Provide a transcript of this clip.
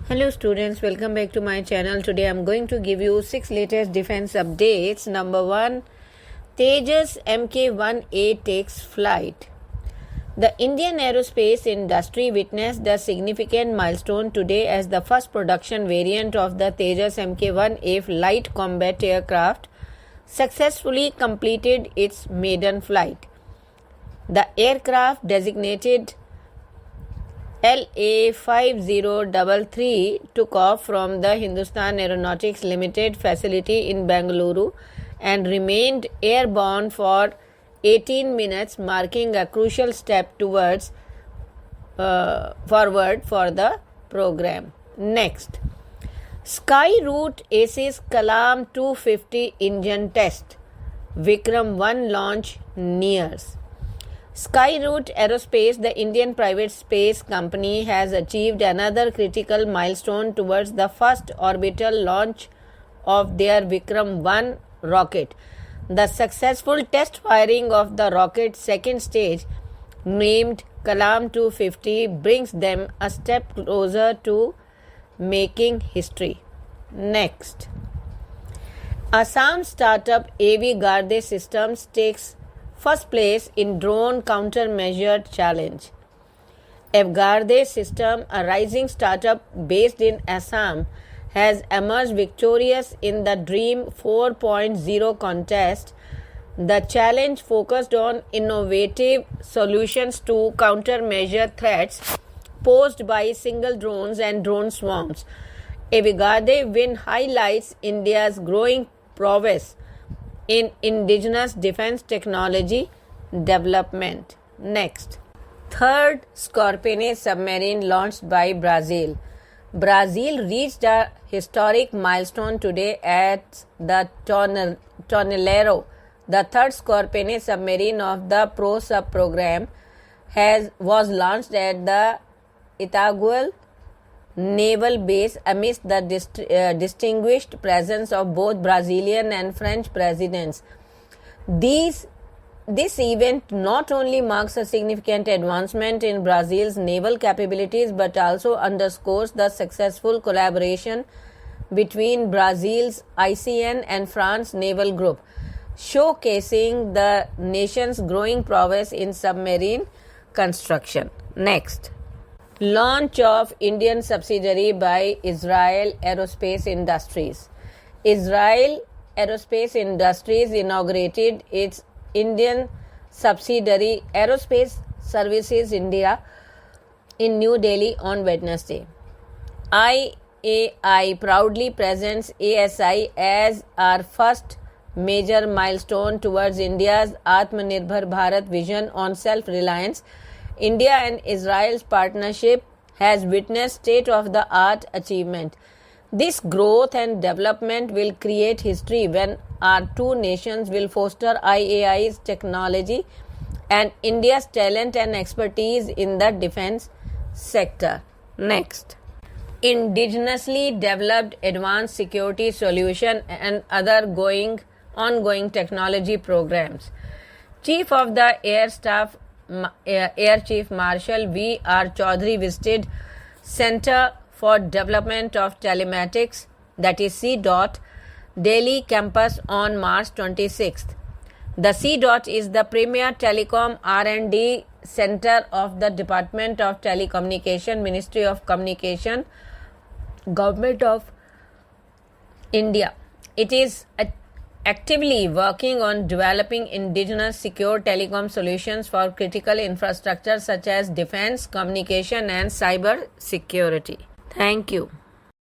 Hello students, welcome back to my channel. Today I am going to give you 6 latest defense updates. Number 1, Tejas Mk1A takes flight. The Indian aerospace industry witnessed a significant milestone today as the first production variant of the Tejas Mk1A light combat aircraft successfully completed its maiden flight. The aircraft, designated LA5033, took off from the Hindustan Aeronautics Limited facility in Bengaluru and remained airborne for 18 minutes, marking a crucial step forward for the program. Next, Skyroot aces Kalam 250 engine test. Vikram 1 launch nears. Skyroot Aerospace, the Indian private space company, has achieved another critical milestone towards the first orbital launch of their Vikram 1 rocket. The successful test firing of the rocket's second stage, named Kalam 250, brings them a step closer to making history. Next, Assam startup AvGarde Systems takes first place in drone countermeasure challenge. AvGarde System, a rising startup based in Assam, has emerged victorious in the Dream 4.0 contest. The challenge focused on innovative solutions to countermeasure threats posed by single drones and drone swarms. AvGarde win highlights India's growing prowess in indigenous defense technology development. Next, third Scorpene submarine launched by Brazil. Brazil reached a historic milestone today at the Tonelero. The third Scorpene submarine of the ProSub program was launched at the Itaguaí naval base amidst the distinguished presence of both Brazilian and French presidents. This event not only marks a significant advancement in Brazil's naval capabilities but also underscores the successful collaboration between Brazil's ICN and France's naval group, showcasing the nation's growing prowess in submarine construction. Next, launch of Indian subsidiary by Israel Aerospace Industries. Israel Aerospace Industries inaugurated its Indian subsidiary Aerospace Services India in New Delhi on Wednesday. IAI proudly presents ASI as our first major milestone towards India's Atmanirbhar Bharat vision on self-reliance. India and Israel's partnership has witnessed state-of-the-art achievement. This growth and development will create history when our two nations will foster IAI's technology and India's talent and expertise in the defense sector. Next, indigenously developed advanced security solution and other ongoing technology programs. Chief of the Air Staff Air Chief Marshal V.R. Chaudhary visited Center for Development of Telematics, that is CDOT, Delhi campus on March 26th. The CDOT is the premier telecom R&D center of the Department of Telecommunication, Ministry of Communication, Government of India. It is actively working on developing indigenous secure telecom solutions for critical infrastructure such as defense, communication and cyber security. Thank you.